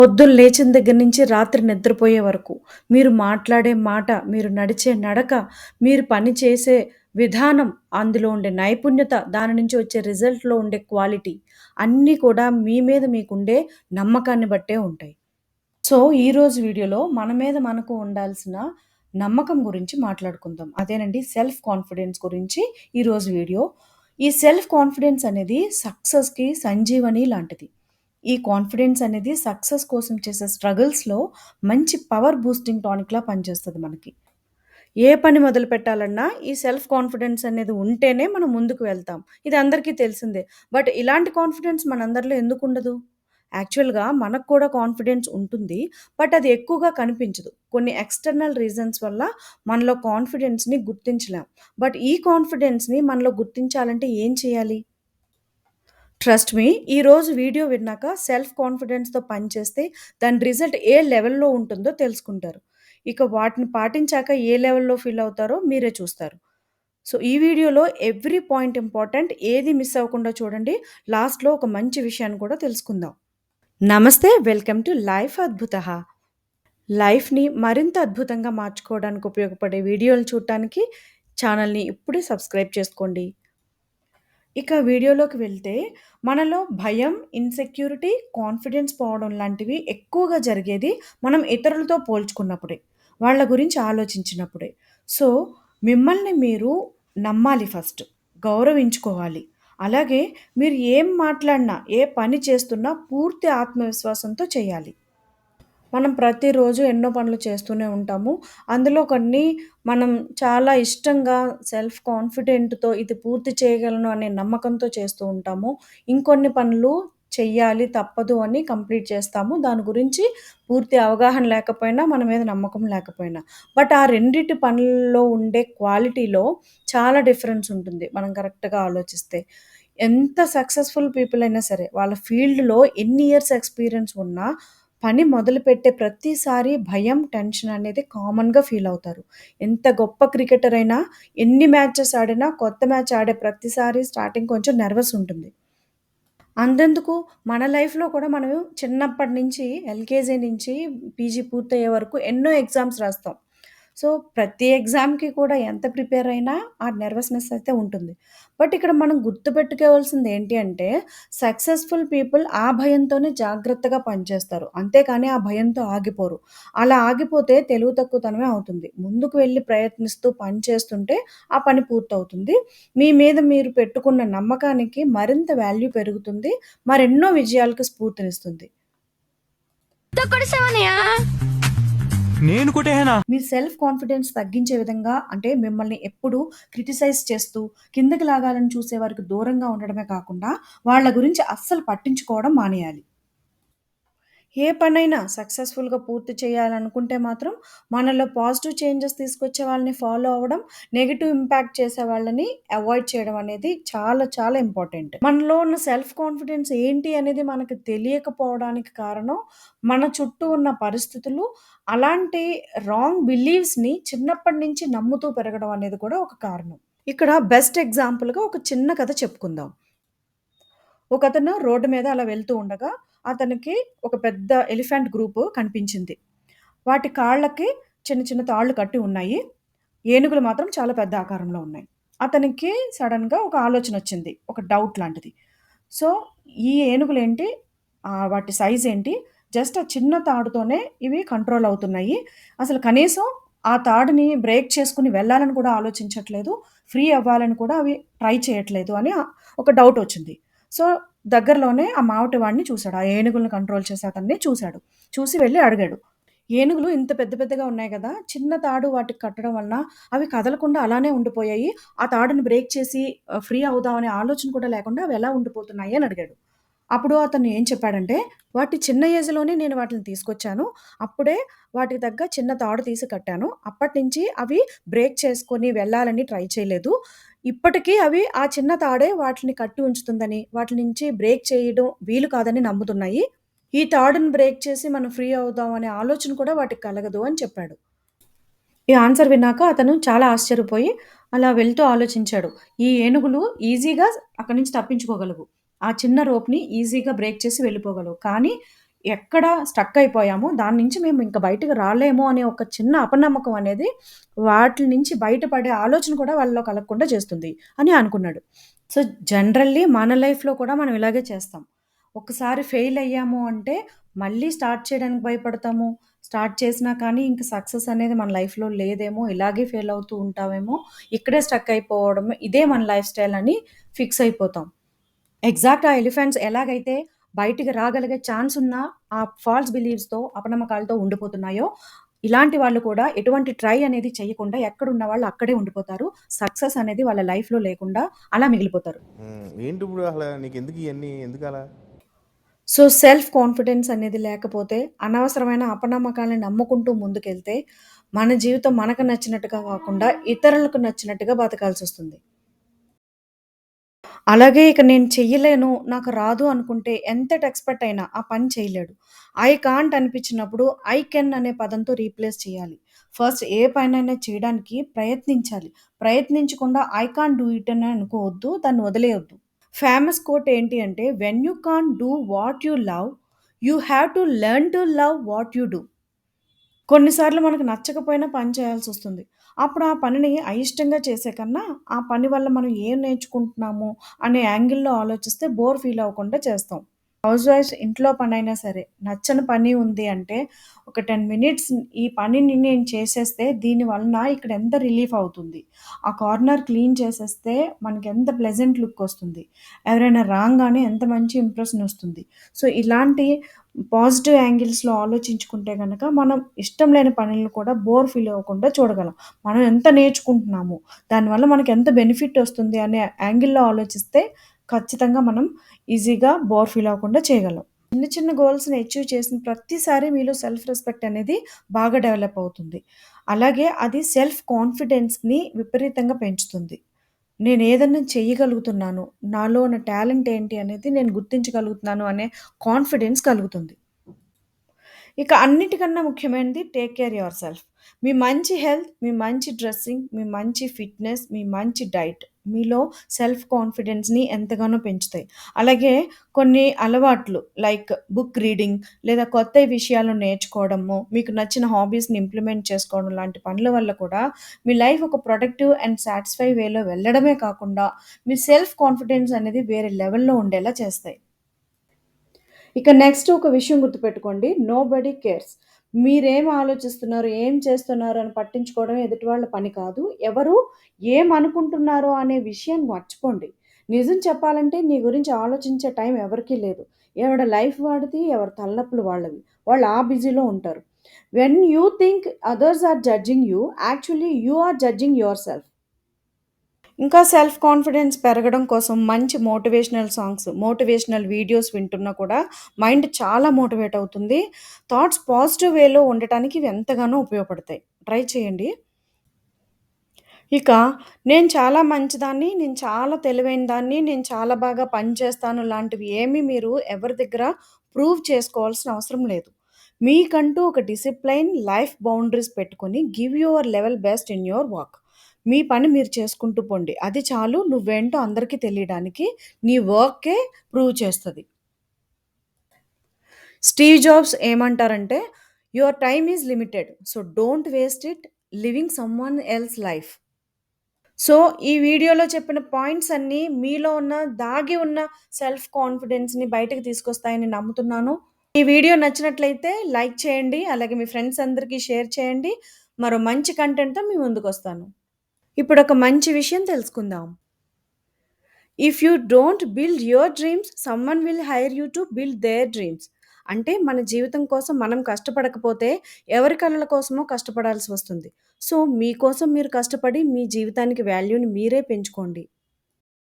పొద్దున్న లేచిన దగ్గర నుంచి రాత్రి నిద్రపోయే వరకు మీరు మాట్లాడే మాట, మీరు నడిచే నడక, మీరు పని చేసే విధానం, అందులో ఉండే నైపుణ్యత, దాని నుంచి వచ్చే రిజల్ట్‌లో ఉండే క్వాలిటీ అన్నీ కూడా మీ మీద మీకుండే నమ్మకాన్ని బట్టే ఉంటాయి. సో, ఈరోజు వీడియోలో మన మీద మనకు ఉండాల్సిన నమ్మకం గురించి మాట్లాడుకుందాం. అదేనండి సెల్ఫ్ కాన్ఫిడెన్స్ గురించి ఈరోజు వీడియో. ఈ సెల్ఫ్ కాన్ఫిడెన్స్ అనేది సక్సెస్‌కి సంజీవని లాంటిది. ఈ కాన్ఫిడెన్స్ అనేది సక్సెస్ కోసం చేసే స్ట్రగుల్స్‌లో మంచి పవర్ బూస్టింగ్ టానిక్‌లా పనిచేస్తది మనకి. ఏ పని మొదలుపెట్టాలన్నా ఈ సెల్ఫ్ కాన్ఫిడెన్స్ అనేది ఉంటేనే మనం ముందుకు వెళ్తాం. ఇది అందరికీ తెలిసిందే. బట్ ఇలాంటి కాన్ఫిడెన్స్ మనందరిలో ఎందుకుండదు? యాక్చువల్‌గా మనకు కూడా కాన్ఫిడెన్స్ ఉంటుంది. బట్ అది ఎక్కువగా కనిపించదు. కొన్ని ఎక్స్‌టర్నల్ రీజన్స్ వల్ల మనలో కాన్ఫిడెన్స్‌ని గుర్తించలేం. బట్ ఈ కాన్ఫిడెన్స్‌ని మనలో గుర్తించాలంటే ఏం చేయాలి? ట్రస్ట్ మీ ఈరోజు వీడియో విన్నాక సెల్ఫ్ కాన్ఫిడెన్స్‌తో పని చేస్తే దాని రిజల్ట్ ఏ లెవెల్‌లో ఉంటుందో తెలుసుకుంటారు. ఇక వాటిని పాటించాక ఏ లెవెల్‌లో ఫీల్ అవుతారో మీరే చూస్తారు. సో, ఈ వీడియోలో ఎవ్రీ పాయింట్ ఇంపార్టెంట్. ఏది మిస్ అవ్వకుండా చూడండి. లాస్ట్‌లో ఒక మంచి విషయాన్ని కూడా తెలుసుకుందాం. నమస్తే. Welcome to life Adbhutah. లైఫ్‌ని మరింత అద్భుతంగా మార్చుకోవడానికి ఉపయోగపడే వీడియోలు చూడటానికి ఛానల్‌ని ఇప్పుడే సబ్స్క్రైబ్ చేసుకోండి. ఇక వీడియోలోకి వెళ్తే, మనలో భయం, ఇన్‌సెక్యూరిటీ, కాన్ఫిడెన్స్ పోవడం లాంటివి ఎక్కువగా జరిగేది మనం ఇతరులతో పోల్చుకున్నప్పుడే. వాళ్ళ గురించి ఆలోచించినప్పుడే. సో, మిమ్మల్ని మీరు నమ్మాలి ఫస్ట్. గౌరవించుకోవాలి. అలాగే మీరు ఏం మాట్లాడినా, ఏ పని చేస్తున్నా పూర్తి ఆత్మవిశ్వాసంతో చేయాలి. మనం ప్రతిరోజు ఎన్నో పనులు చేస్తూనే ఉంటాము. అందులో కొన్ని మనం చాలా ఇష్టంగా సెల్ఫ్ కాన్ఫిడెంట్‌తో ఇది పూర్తి చేయగలను అనే నమ్మకంతో చేస్తూ ఉంటాము. ఇంకొన్ని పనులు చెయ్యాలి తప్పదు అని కంప్లీట్ చేస్తాము. దాని గురించి పూర్తి అవగాహన లేకపోయినా, మన మీద నమ్మకం లేకపోయినా. బట్ ఆ రెండిటి పనుల్లో ఉండే క్వాలిటీలో చాలా డిఫరెన్స్ ఉంటుంది. మనం కరెక్ట్‌గా ఆలోచిస్తే. ఎంత సక్సెస్‌ఫుల్ పీపుల్ అయినా సరే, వాళ్ళ ఫీల్డ్‌లో ఎన్ని ఇయర్స్ ఎక్స్‌పీరియన్స్ ఉన్నా పని మొదలుపెట్టే ప్రతిసారి భయం, టెన్షన్ అనేది కామన్‌గా ఫీల్ అవుతారు. ఎంత గొప్ప క్రికెటర్ అయినా, ఎన్ని మ్యాచెస్ ఆడినా, కొత్త మ్యాచ్ ఆడే ప్రతిసారి స్టార్టింగ్ కొంచెం నెర్వస్ ఉంటుంది. అంతెందుకు మన లైఫ్‌లో కూడా మనం చిన్నప్పటి నుంచి ఎల్‌కేజీ నుంచి పీజీ పూర్తయ్యే వరకు ఎన్నో ఎగ్జామ్స్ రాస్తాం. సో, ప్రతి ఎగ్జామ్‌కి కూడా ఎంత ప్రిపేర్ అయినా ఆ నెర్వస్‌నెస్ అయితే ఉంటుంది. బట్ ఇక్కడ మనం గుర్తుపెట్టుకోవాల్సింది ఏంటి అంటే, సక్సెస్‌ఫుల్ పీపుల్ ఆ భయంతోనే జాగ్రత్తగా పనిచేస్తారు. అంతేకాని ఆ భయంతో ఆగిపోరు. అలా ఆగిపోతే తెలివి తక్కువతనమే అవుతుంది. ముందుకు వెళ్లి ప్రయత్నిస్తూ పని చేస్తుంటే ఆ పని పూర్తవుతుంది. మీ మీద మీరు పెట్టుకున్న నమ్మకానికి మరింత వాల్యూ పెరుగుతుంది. మరెన్నో విజయాలకు స్ఫూర్తినిస్తుంది. కొట్టేసావన్నయ్య. నేను కొట్టేసానా? మీ సెల్ఫ్ కాన్ఫిడెన్స్ తగ్గించే విధంగా అంటే మిమ్మల్ని ఎప్పుడూ క్రిటిసైజ్ చేస్తూ, కిందకి లాగాలని చూసే వారికి దూరంగా ఉండడమే కాకుండా, వాళ్ళ గురించి అస్సలు పట్టించుకోవడం మానేయాలి. ఏ పనైనా సక్సెస్‌ఫుల్‌గా పూర్తి చేయాలనుకుంటే మాత్రం, మనలో పాజిటివ్ చేంజెస్ తీసుకొచ్చే వాళ్ళని ఫాలో అవ్వడం, నెగెటివ్ ఇంపాక్ట్ చేసే వాళ్ళని అవాయిడ్ చేయడం అనేది చాలా చాలా ఇంపార్టెంట్. మనలో ఉన్న సెల్ఫ్ కాన్ఫిడెన్స్ ఏంటి అనేది మనకు తెలియకపోవడానికి కారణం, మన చుట్టూ ఉన్న పరిస్థితులు, అలాంటి రాంగ్ బిలీవ్స్‌ని చిన్నప్పటి నుంచి నమ్ముతూ పెరగడం అనేది కూడా ఒక కారణం. ఇక్కడ బెస్ట్ ఎగ్జాంపుల్‌గా ఒక చిన్న కథ చెప్పుకుందాం. ఒకతను రోడ్డు మీద అలా వెళ్తూ ఉండగా, అతనికి ఒక పెద్ద ఎలిఫెంట్ గ్రూపు కనిపించింది. వాటి కాళ్ళకి చిన్న చిన్న తాళ్ళు కట్టి ఉన్నాయి. ఏనుగులు మాత్రం చాలా పెద్ద ఆకారంలో ఉన్నాయి. అతనికి సడెన్‌గా ఒక ఆలోచనొచ్చింది. ఒక డౌట్ లాంటిది. సో, ఈ ఏనుగులేంటి వాటి సైజేంటి? జస్ట్ ఆ చిన్న తాడుతోనే ఇవి కంట్రోల్ అవుతున్నాయి. అసలు కనీసం ఆ తాడుని బ్రేక్ చేసుకొని వెళ్ళాలని కూడా ఆలోచించట్లేదు. ఫ్రీ అవ్వాలని కూడా అవి ట్రై చేయట్లేదు అని ఒక డౌటొచ్చింది. సో, దగ్గరలోనే ఆ మావటి వాడిని చూసాడు. ఆ ఏనుగులను కంట్రోల్ చేసే అతన్ని చూసాడు. చూసి వెళ్లి అడిగాడు. ఏనుగులు ఇంత పెద్ద పెద్దగా ఉన్నాయి గదా! చిన్న తాడు వాటికి కట్టడం వలన అవి కదలకుండా అలానే ఉండిపోయాయి. ఆ తాడుని బ్రేక్ చేసి ఫ్రీ అవుదాం అనే ఆలోచన కూడా లేకుండా అవి ఎలా ఉండిపోతున్నాయి అని అడిగాడు. అప్పుడు అతను ఏం చెప్పాడంటే, "వాటి చిన్న ఏజ్‌లోనే నేను వాటిని తీసుకొచ్చాను. అప్పుడే వాటికి తగ్గ చిన్న తాడు తీసి కట్టాను. అప్పటినుంచి అవి బ్రేక్ చేసుకొని వెళ్ళాలని ట్రై చేయలేదు. ఇప్పటికీ అవి ఆ చిన్న తాడే వాటిని కట్టి ఉంచుతుందని, వాటి నుంచి బ్రేక్ చేయడం వీలు కాదని నమ్ముతున్నాయి. ఈ తాడుని బ్రేక్ చేసి మనం ఫ్రీ అవుదాం అనే ఆలోచన కూడా వాటికి కలగదు" అని చెప్పాడు. ఈ ఆన్సర్ విన్నాక అతను చాలా ఆశ్చర్యపోయి అలా వెళ్తూ ఆలోచించాడు. ఈ ఏనుగులు ఈజీగా అక్కడి నుంచి తప్పించుకోగలవు. ఆ చిన్న రోప్‌ని ఈజీగా బ్రేక్ చేసి వెళ్ళిపోగలవు. కానీ ఎక్కడ స్టక్ అయిపోయామో దాని నుంచి మేము ఇంక బయటకి రాలేము అనే ఒక చిన్న అపనమ్మకం అనేది వాటిల నుంచి బయటపడే ఆలోచన కూడా వాళ్ళలో కలగకుండా చేస్తుంది అని అనుకున్నాడు. సో, జనరల్లీ మన లైఫ్‌లో కూడా మనం ఇలాగే చేస్తాం. ఒకసారి ఫెయిల్ అయ్యాము అంటే మళ్ళీ స్టార్ట్ చేయడానికి భయపడతాము. స్టార్ట్ చేసినా కానీ ఇంక సక్సెస్ అనేది మన లైఫ్‌లో లేదేమో, ఇలాగే ఫెయిల్ అవుతూ ఉంటామేమో, ఇక్కడే స్టక్ అయిపోవడం ఇదే మన లైఫ్ స్టైల్ అని ఫిక్స్ అయిపోతాం. ఎగ్జాక్ట్ ఆ ఎలిఫెంట్స్ ఎలాగైతే బయటికి రాగలిగే ఛాన్స్ ఉన్న ఆ ఫాల్స్ బిలీవ్స్‌తో, అపనమ్మకాలతో ఉండిపోతున్నాయో, ఇలాంటి వాళ్ళు కూడా ఎటువంటి ట్రై అనేది చేయకుండా ఎక్కడున్న వాళ్ళు అక్కడే ఉండిపోతారు. సక్సెస్ అనేది వాళ్ళ లైఫ్‌లో లేకుండా అలా మిగిలిపోతారు. ఏంటి ఇప్పుడు అసలు నీకెందుకు ఇయన్నీ? ఎందుకలా? సో, సెల్ఫ్ కాన్ఫిడెన్స్ అనేది లేకపోతే, అనవసరమైన అపనమ్మకాలను నమ్ముకుంటూ ముందుకెళ్తే, మన జీవితం మనకు నచ్చినట్టుగా కాకుండా ఇతరులకు నచ్చినట్టుగా బతకాల్సొస్తుంది. అలాగే ఇక నేను చెయ్యలేను, నాకు రాదు అనుకుంటే ఎంతటి ఎక్స్‌పర్ట్ అయినా ఆ పని చేయలేడు. ఐ కాంట్ అనిపించినప్పుడు ఐ కెన్ అనే పదంతో రీప్లేస్ చేయాలి. ఫస్ట్ ఏ పనైనా చేయడానికి ప్రయత్నించాలి. ప్రయత్నించకుండా ఐ కాంట్ డూ ఇట్ అని అనుకోవద్దు. దాన్ని వదిలేయొద్దు. ఫేమస్ కోట్ ఏంటి అంటే, "when you can't do what you love, you have to learn to love what you do." కొన్నిసార్లు మనకు నచ్చకపోయినా పని చేయాల్సొస్తుంది. అప్పుడు ఆ పనిని అయిష్టంగా చేసే కన్నా, ఆ పని వల్ల మనం ఏం నేర్చుకుంటున్నాము అనే యాంగిల్‌లో ఆలోచిస్తే బోర్ ఫీల్ అవ్వకుండా చేస్తాం. హౌస్ వైఫ్స్ ఇంట్లో పనైనా సరే, నచ్చని పని ఉంది అంటే, ఒక 10 మినిట్స్ ఈ పనిని నేను చేసేస్తే దీని వలన ఇక్కడ ఎంత రిలీఫ్ అవుతుంది. ఆ కార్నర్ క్లీన్ చేసేస్తే మనకెంత ప్లెజెంట్ లుక్ వస్తుంది. ఎవరైనా రాంగానే ఎంత మంచి ఇంప్రెషన్ వస్తుంది. సో, ఇలాంటి పాజిటివ్ యాంగిల్స్‌లో ఆలోచించుకుంటే గనక, మనం ఇష్టం లేని పనులను కూడా బోర్ ఫీల్ అవ్వకుండా చూడగలం. మనం ఎంత నేర్చుకుంటున్నాము, దానివల్ల మనకెంత బెనిఫిట్ వస్తుంది అనే యాంగిల్‌లో ఆలోచిస్తే, ఖచ్చితంగా మనం ఈజీగా బోర్ ఫీల్ అవ్వకుండా చేయగలం. చిన్న చిన్న గోల్స్‌ని అచీవ్ చేసిన ప్రతిసారి మీలో సెల్ఫ్ రెస్పెక్ట్ అనేది బాగా డెవలప్ అవుతుంది. అలాగే అది సెల్ఫ్ కాన్ఫిడెన్స్‌ని విపరీతంగా పెంచుతుంది. నేనేదన్నా చెయ్యగలుగుతున్నాను. నాలో ఉన్న టాలెంట్ ఏంటి అనేది నేను గుర్తించగలుగుతున్నాను అనే కాన్ఫిడెన్స్ కలుగుతుంది. ఇక అన్నిటికన్నా ముఖ్యమైనది టేక్ కేర్ యువర్‌సెల్ఫ్. మీ మంచి హెల్త్, మీ మంచి డ్రెస్సింగ్, మీ మంచి ఫిట్‌నెస్, మీ మంచి డైట్ మీలో సెల్ఫ్ కాన్ఫిడెన్స్‌ని ఎంతగానో పెంచుతాయి. అలాగే కొన్ని అలవాట్లు లైక్ బుక్ రీడింగ్ లేదా కొత్త విషయాలు నేర్చుకోవడము, మీకు నచ్చిన హాబీస్‌ని ఇంప్లిమెంట్ చేసుకోవడం లాంటి పనుల వల్ల కూడా మీ లైఫ్ ఒక ప్రొడక్టివ్ అండ్ సాటిస్ఫై వేలో వెళ్ళడమే కాకుండా మీ సెల్ఫ్ కాన్ఫిడెన్స్ అనేది వేరే లెవెల్‌లో ఉండేలా చేస్తాయి. ఇక నెక్స్ట్ ఒక విషయం గుర్తుపెట్టుకోండి. Nobody cares. మీరేం ఆలోచిస్తున్నారు, ఏం చేస్తున్నారు అని పట్టించుకోవడం ఎదుటి వాళ్ళ పని కాదు. ఎవరు ఏమనుకుంటున్నారో అనే విషయాన్ని మర్చిపోండి. నిజం చెప్పాలంటే నీ గురించి ఆలోచించే టైం ఎవరికీ లేదు. ఎవడి లైఫ్ వాడిది, ఎవరి తలనొప్పులు వాళ్ళవి. వాళ్ళు ఆ బిజీలో ఉంటారు. When you think others are judging you, actually you are judging yourself. ఇంకా సెల్ఫ్ కాన్ఫిడెన్స్ పెరగడం కోసం మంచి మోటివేషనల్ సాంగ్స్, మోటివేషనల్ వీడియోస్ వింటున్నా కూడా మైండ్ చాలా మోటివేట్ అవుతుంది. థాట్స్ పాజిటివ్ వేలో ఉండటానికి ఇవి ఎంతగానో ఉపయోగపడతాయి. ట్రై చేయండి. ఇక నేను చాలా మంచిదాన్ని, నేను చాలా తెలివైన దాన్ని, నేను చాలా బాగా పని చేస్తాను లాంటివి ఏమీ మీరు ఎవరి దగ్గర ప్రూవ్ చేసుకోవాల్సిన అవసరం లేదు. మీకంటూ ఒక డిసిప్లైన్, లైఫ్ బౌండరీస్ పెట్టుకొని give your level best in your work. మీ పని మీరు చేసుకుంటూ పొండి. అది చాలు నువ్వేంటో అందరికీ తెలియడానికి. నీ వర్కే ప్రూవ్ చేస్తది. స్టీవ్ జాబ్స్ ఏమంటారంటే, "your time is limited. So don't waste it living someone else life." So, ఈ వీడియోలో చెప్పిన పాయింట్స్ అన్నీ మీలో ఉన్న దాగి ఉన్న సెల్ఫ్ కాన్ఫిడెన్స్‌ని బయటకి తీసుకొస్తాయని నమ్ముతున్నాను. ఈ వీడియో నచ్చినట్లయితే లైక్ చేయండి. అలాగే మీ ఫ్రెండ్స్ అందరికీ షేర్ చేయండి. మరో మంచి కంటెంట్‌తో మీ ముందుకొస్తాను. ఇప్పుడొక మంచి విషయం తెలుసుకుందాం. If you don't build your dreams, someone will hire you to build their dreams. అంటే మన జీవితం కోసం మనం కష్టపడకపోతే ఎవరి కలల కోసమో కష్టపడాల్సి వస్తుంది. సో, మీకోసం మీరు కష్టపడి మీ జీవితానికి వాల్యూని మీరే పెంచుకోండి.